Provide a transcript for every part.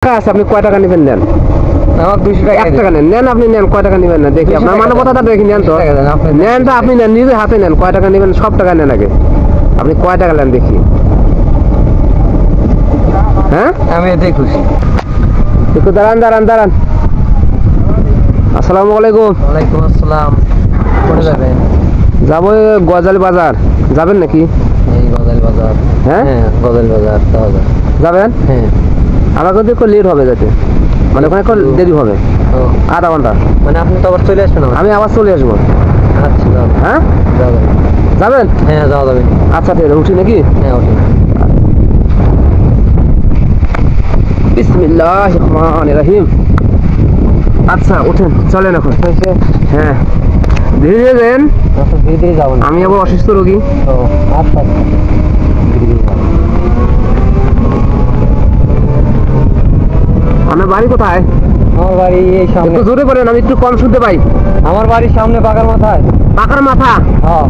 আপনি কয় টাকা নেবেন নেন? আমার 200 টাকা 1 টাকা নেন, নেন আপনি নেন, কয় টাকা নেবেন না দেখি আপনার মানবতাটা দেখি, নেন তো, নেন তো আপনি নেন, নিজে হাতে নেন, কয় টাকা নেবেন সব টাকা নেন আগে, আপনি কয় টাকা নেন দেখি। হ্যাঁ আমি এতেই খুশি। একটু দাঁড়ান দাঁড়ান দাঁড়ান। আসসালামু আলাইকুম। ওয়ালাইকুম আসসালাম। কোথায় যাবেন? যাবো গজালি বাজার, যাবেন নাকি? এই গজালি বাজার। হ্যাঁ গজালি বাজার যাবেন? হ্যাঁ। আমার কিন্তু একটু লেট হবে যাতে, মানে ওখানে একটু দেরি হবে, আধা ঘন্টা। মানে আপনি তো আবার চলে আসবেন? আমি আবার চলে আসবো। আচ্ছা যাও। হ্যাঁ যাও যাবেন? হ্যাঁ যাওয়া যাবে। আচ্ছা ঠিক আছে, উঠি নাকি? হ্যাঁ উঠি। বিসমিল্লাহির রহমানির রহিম। আচ্ছা উঠেন, চলেন এখন। হ্যাঁ ধীরে ধীরে যান। আচ্ছা ধীরে ধীরে যাবো। আমি আবার অসুস্থ রোগী। আচ্ছা আপনার বাড়ি কোথায়? আমার বাড়ি এই সামনে। একটু জোরে বলেন, আমি একটু কম শুনতে পাই। আমার বাড়ির সামনে পাকার মাথায়। পাকার মাথা? হ্যাঁ।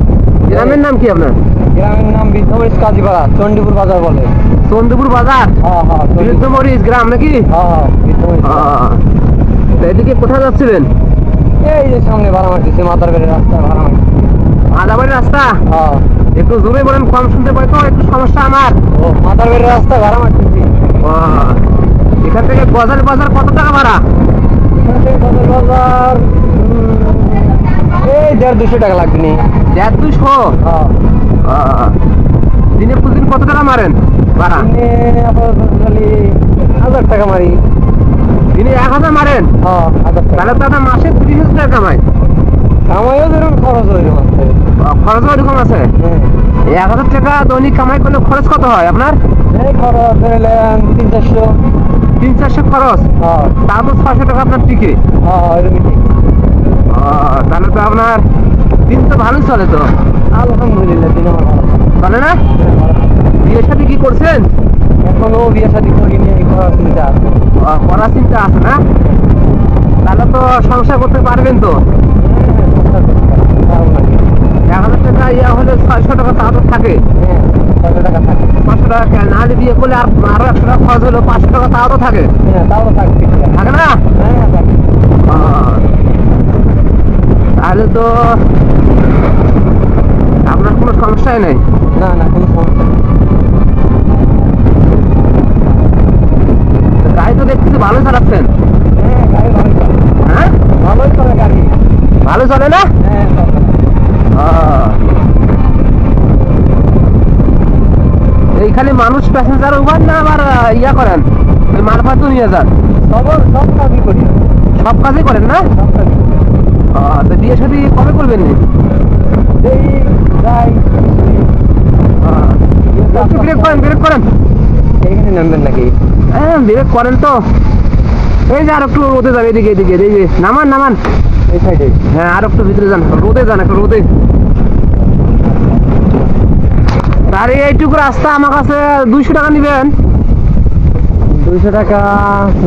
গ্রামের নাম কি আপনার? গ্রামের নাম বৃদ্ধমরিচ কাজীপাড়া, চণ্ডীপুর বাজার বলে। চন্দ্রপুর বাজার? হ্যাঁ হ্যাঁ বৃদ্ধমরিচ গ্রাম নাকি? হ্যাঁ বৃদ্ধমরিচ। তো এদিকে কোথায় যাচ্ছিলেন? এই যে সামনে ভাড়ামাটি, মাথার বেড়ে রাস্তা ভাড়ামাটি। আদাবাড়ির রাস্তা? হ্যাঁ। একটু জোরে বলেন, কম শুনতে পাই তো, একটু সমস্যা আমার। ও মাথার বেড়ে রাস্তা ভাড়ামাটি। এখান থেকে গজাল বাজার কত টাকা ভাড়া? এখান থেকে গজাল বাজার এই 150-200 টাকা লাগবে নি। 150-200? হ্যাঁ। দিনে প্রতিদিন কত টাকা মারেন ভাড়া? দিনে আপাতত খালি 1000 টাকা মারি। দিনে 1000 মারেন? হ্যাঁ 1000 টাকা। তাহলে তো আপনার মাসে 30,000 টাকা কামাই। কামাইও যেরকম খরচ ওইরকম আছে। খরচও ওইরকম আছে? 1000 টাকা দৈনিক কামাই করলে খরচ কত হয় আপনার? এই খরচ ধরলেন 300-400 খরচ। হ্যাঁ। তারপর 600 টাকা আপনার টিকে। হ্যাঁ ওইরকমই। তাহলে তো আপনার দিন তো ভালোই চলে তো। আলহামদুলিল্লাহ দিন আমার ভালো চলে না? বিয়ের সাথে কি করছেন? এখনো বিয়ে শাদী করিনি, করার চিন্তা আছে। করার চিন্তা আছে না? তাহলে তো সংসার করতে পারবেন তো। 1000 টাকা ইয়া হলে 600 টাকা তাও তো থাকে। 600 টাকা থাকে। 500 টাকা কেন না হলে বিয়ে করলে আরো 100 টাকা খরচ হলো, 500 টাকা তাও তো থাকে। হ্যাঁ তাও তো থাকে। থাকে না? হ্যাঁ থাকে। তাহলে তো আপনার কোনো সমস্যাই নেই। না না কোনো সমস্যা নেই। গাড়ি তো দেখতেছি ভালো চালাচ্ছেন। হ্যাঁ গাড়ি ভালোই চলে। হ্যাঁ ভালোই চলে গাড়ি। ভালো চলে না? হ্যাঁ চলে। এই খালি মানুষ প্যাসেঞ্জার উঠান না আবার ইয়া করেন, ওই মালপত্র নিয়ে যান? সব কাজই করি। সব কাজই করেন না? সব কাজই। তো বিয়ে শাদী কবে করবেন? এই যাই একটু ব্রেক করেন, ব্রেক করেন। এইখানে নামবেন নাকি? হ্যাঁ ব্রেক করেন তো। এই যে আর একটু রোদে যান, এদিকে এদিকে, এই যে নামান নামান। এই সাইডে? হ্যাঁ আর একটু ভিতরে যান, রোদে যান, একটু রোদে। আর এইটুকু রাস্তা আমার কাছে 200 টাকা নিবেন। 200 টাকা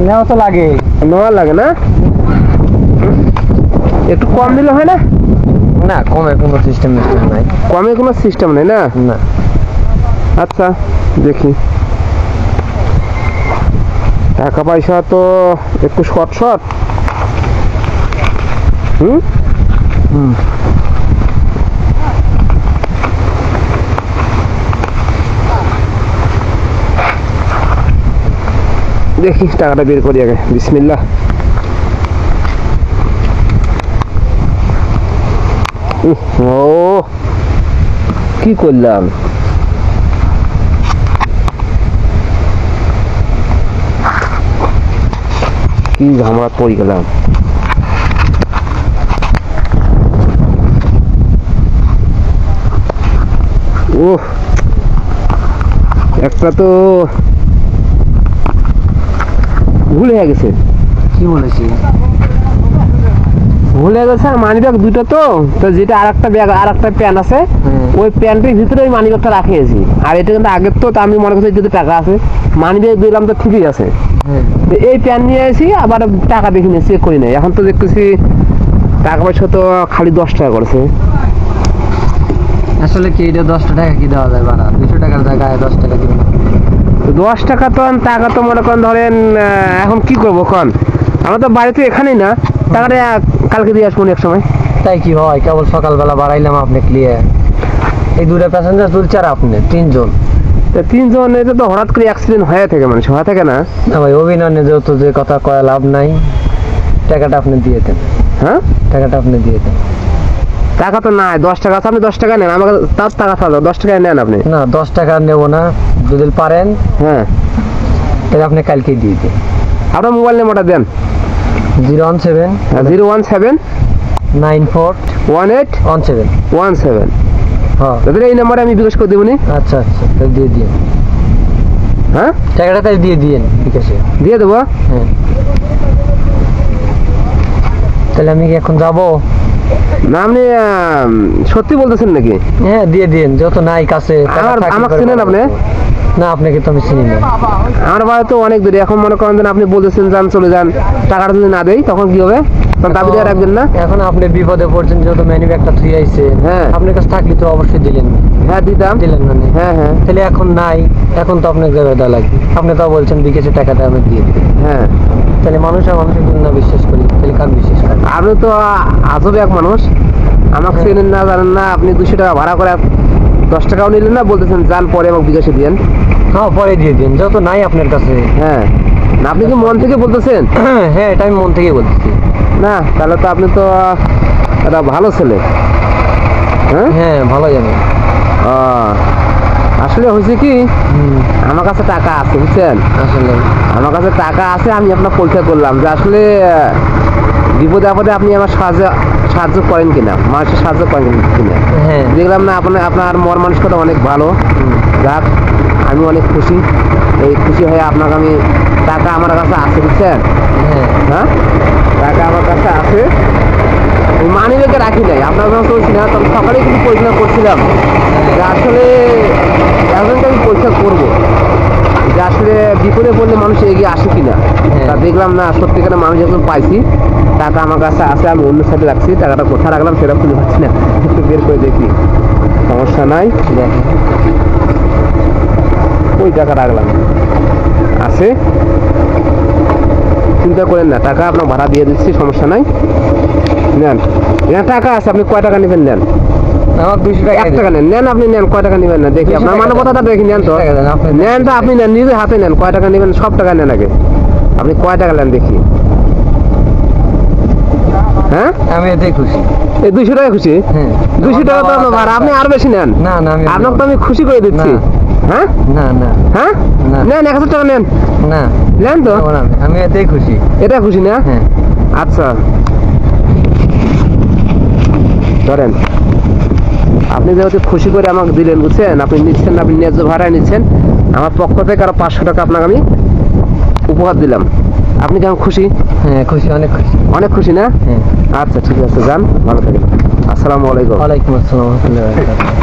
নেওয়া তো লাগে। নেওয়া লাগে না? একটু কম দিলে হয় না? না কমে কোনো সিস্টেম নাই। কমে কোনো সিস্টেম নেই না? না। আচ্ছা দেখি, টাকা পয়সা তো একটু শর্ট। দেখি টাকাটা বের করি আগে, বিসমিল্লাহ। ও কি করলাম? কি ঝামেলা পড়ে গেলাম। একটা তো ভুল হয়ে গেছে। কি বলেছি? ভুলে গেছে মানিব্যাগ দুটো, তো যেটা আর একটা ব্যাগ, আর একটা প্যান্ট আছে, ওই প্যান্টের ভিতরে ওই মানিব্যাগটা রাখিয়েছি। আর এটা কিন্তু আগের তো, আমি মনে করছি যদি টাকা আছে, মানিব্যাগ দিলাম তো ঠিকই আছে। এই প্যান্ট নিয়ে আসি, আবার টাকা দেখে নিয়ে চেক করি নাই। এখন তো দেখতেছি টাকা পয়সা তো খালি 10 টাকা করেছে। আসলে কি এটা 10 টাকা কি দেওয়া যায় ভাড়া? 200 টাকার জায়গায় 10 টাকা দিবেন? 10 টাকা তো টাকা তো মনে করেন ধরেন এখন কি করবো কন, আমরা তো বাড়িতে এখানেই না, টাকাটা কালকে দিয়ে আসবো এক সময়। তাই কি হয়, কেবল সকালবেলা বাড়াইলাম আপনি ক্লিয়ার, এই দুটো প্যাসেঞ্জার তুলছে আর আপনি 3 জন। তো 3 জন এটা তো হঠাৎ করে অ্যাক্সিডেন্ট হয়ে থাকে, মানুষ হয়ে থাকে না। না ভাই, অভিনয় যেহেতু যে কথা কয়া লাভ নাই, টাকাটা আপনি দিয়ে দেন। হ্যাঁ, টাকাটা আপনি দিয়ে দেন। টাকা তো নাই, 10 টাকা আছে, আপনি 10 টাকা নেন, আমাকে তার টাকা থাকলো 10 টাকা নেন আপনি। না 10 টাকা নেব না, যদি পারেন হ্যাঁ, তাহলে আপনি কালকেই দিয়ে দিন। আপনার মোবাইল নাম্বারটা দেন। 017 017 94 18 17। 17। হ্যাঁ তাদের এই নাম্বারে আমি বিকাশ করে দেবনি। আচ্ছা আচ্ছা, তাহলে দিয়ে দিন। হ্যাঁ, টাকাটা তাহলে দিয়ে দিন, ঠিক আছে। দিয়ে দেবো। হ্যাঁ, তাহলে আমি কি এখন যাব? না আপনি সত্যি বলতেছেন নাকি? হ্যাঁ দিয়ে দিন, যত নাই কাছে। আমাকে চিনেন আপনি? না আপনাকে তো আমি চিনি না। আমার বাড়ি তো অনেক দূরে, এখন মনে করেন আপনি বলতেছেন যান চলে যান, টাকাটা যদি না দেই তখন কি হবে? তখন দাবি দিয়ে রাখবেন না? এখন আপনি বিপদে পড়ছেন, যেহেতু ম্যানি ব্যাগটা থুই আইছে। হ্যাঁ, আপনার কাছে থাকলে তো অবশ্যই দিলেন। হ্যাঁ দিতাম। দিলেন না? হ্যাঁ হ্যাঁ। তাহলে এখন নাই, এখন তো আপনাকে দেওয়া লাগবে। আপনি তো বলছেন বিকেশে টাকাটা আমি দিয়ে দিই। হ্যাঁ, তাহলে মানুষ আর মানুষের জন্য না বিশ্বাস করি, তাহলে কার বিশ্বাস করি? আপনি তো আজব এক মানুষ, আমাকে চেনেন না জানেন না, আপনি 200 টাকা ভাড়া করে 10 টাকাও নিলেন না, বলতেছেন যান পরে এবং বিকাশে দিয়েন। হ্যাঁ পরে দিয়ে দিন, যত নাই আপনার কাছে। হ্যাঁ, না আপনি কি মন থেকে বলতেছেন? হ্যাঁ, এটা আমি মন থেকে বলতেছি। না তাহলে তো আপনি তো একটা ভালো ছেলে। হ্যাঁ হ্যাঁ, ভালো জানি। আসলে হয়েছে কি, আমার কাছে টাকা আছে বুঝছেন, আসলে আমার কাছে টাকা আছে, আমি আপনার পরীক্ষা করলাম যে আসলে বিপদে আপদে আপনি আমার সাহায্য করেন কিনা, মানুষের সাহায্য করেন কিনা। হ্যাঁ দেখলাম না আপনার মন মানসিকতা অনেক ভালো। যাক, আমি অনেক খুশি, এই খুশি হয়ে আপনাকে আমি, টাকা আমার কাছে আছে বুঝছেন। হ্যাঁ হ্যাঁ, টাকা আমার কাছে আছে, মানি ব্যাগে রাখি নাই, আপনার কাছে চলছি না, তখন সকালে কিন্তু পরীক্ষা করছিলাম যে আসলে একজনকে আমি পরীক্ষা করবো যে আসলে বিপদে পড়লে মানুষ এগিয়ে আসে কিনা। তা দেখলাম না, সত্যিকারের মানুষ যখন পাইছি, টাকা আমার কাছে আছে, আমি অন্য সাইডে রাখছি, টাকাটা কোথায় রাখলাম সেটা খুঁজে পাচ্ছি না, একটু বের করে দেখি, সমস্যা নাই। ওই টাকা রাখলাম, আছে, চিন্তা করেন না, টাকা আপনার ভাড়া দিয়ে দিচ্ছি, সমস্যা নাই, নেন। এখানে টাকা আছে, আপনি কয় টাকা নেবেন নেন। আমার 200 টাকা 1 টাকা নেন, নেন আপনি নেন, কয় টাকা নেবেন না দেখি, 200 আপনার টাকা মানবতাটা দেখি, নেন তো, 200 টাকা দেন, আপনি নেন তো, আপনি নেন, নিজের হাতে নেন, কয় টাকা নেবেন, সব টাকা নেন আগে, আপনি কয় টাকা নেন দেখি। হ্যাঁ, আমি এতেই খুশি। এই 200 টাকা খুশি? হ্যাঁ 200 টাকা তো আপনার ভাড়া, আপনি আর বেশি নেন। না না, আমি আপনাকে তো আমি খুশি করে দিচ্ছি। না। হ্যাঁ না না হ্যাঁ, না। নেন 1000 টাকা নেন, না নেন তো, নেবো না আমি এতেই খুশি। এটা খুশি না? হ্যাঁ আচ্ছা ধরেন, আপনি যেহেতু খুশি করে আমাকে দিলেন বুঝছেন, আপনি নিচ্ছেন, আপনি ন্যায্য ভাড়ায় নিচ্ছেন, আমার পক্ষ থেকে আরো 500 টাকা আপনাকে আমি উপহার দিলাম। আপনি কেমন খুশি? হ্যাঁ খুশি, অনেক খুশি। অনেক খুশি না? হ্যাঁ। আচ্ছা ঠিক আছে, যান, ভালো থাকেন, আসসালামু আলাইকুম। ওয়ালাইকুম আসসালাম ওয়া রাহমাতুল্লাহি ওয়া বারাকাতুহু।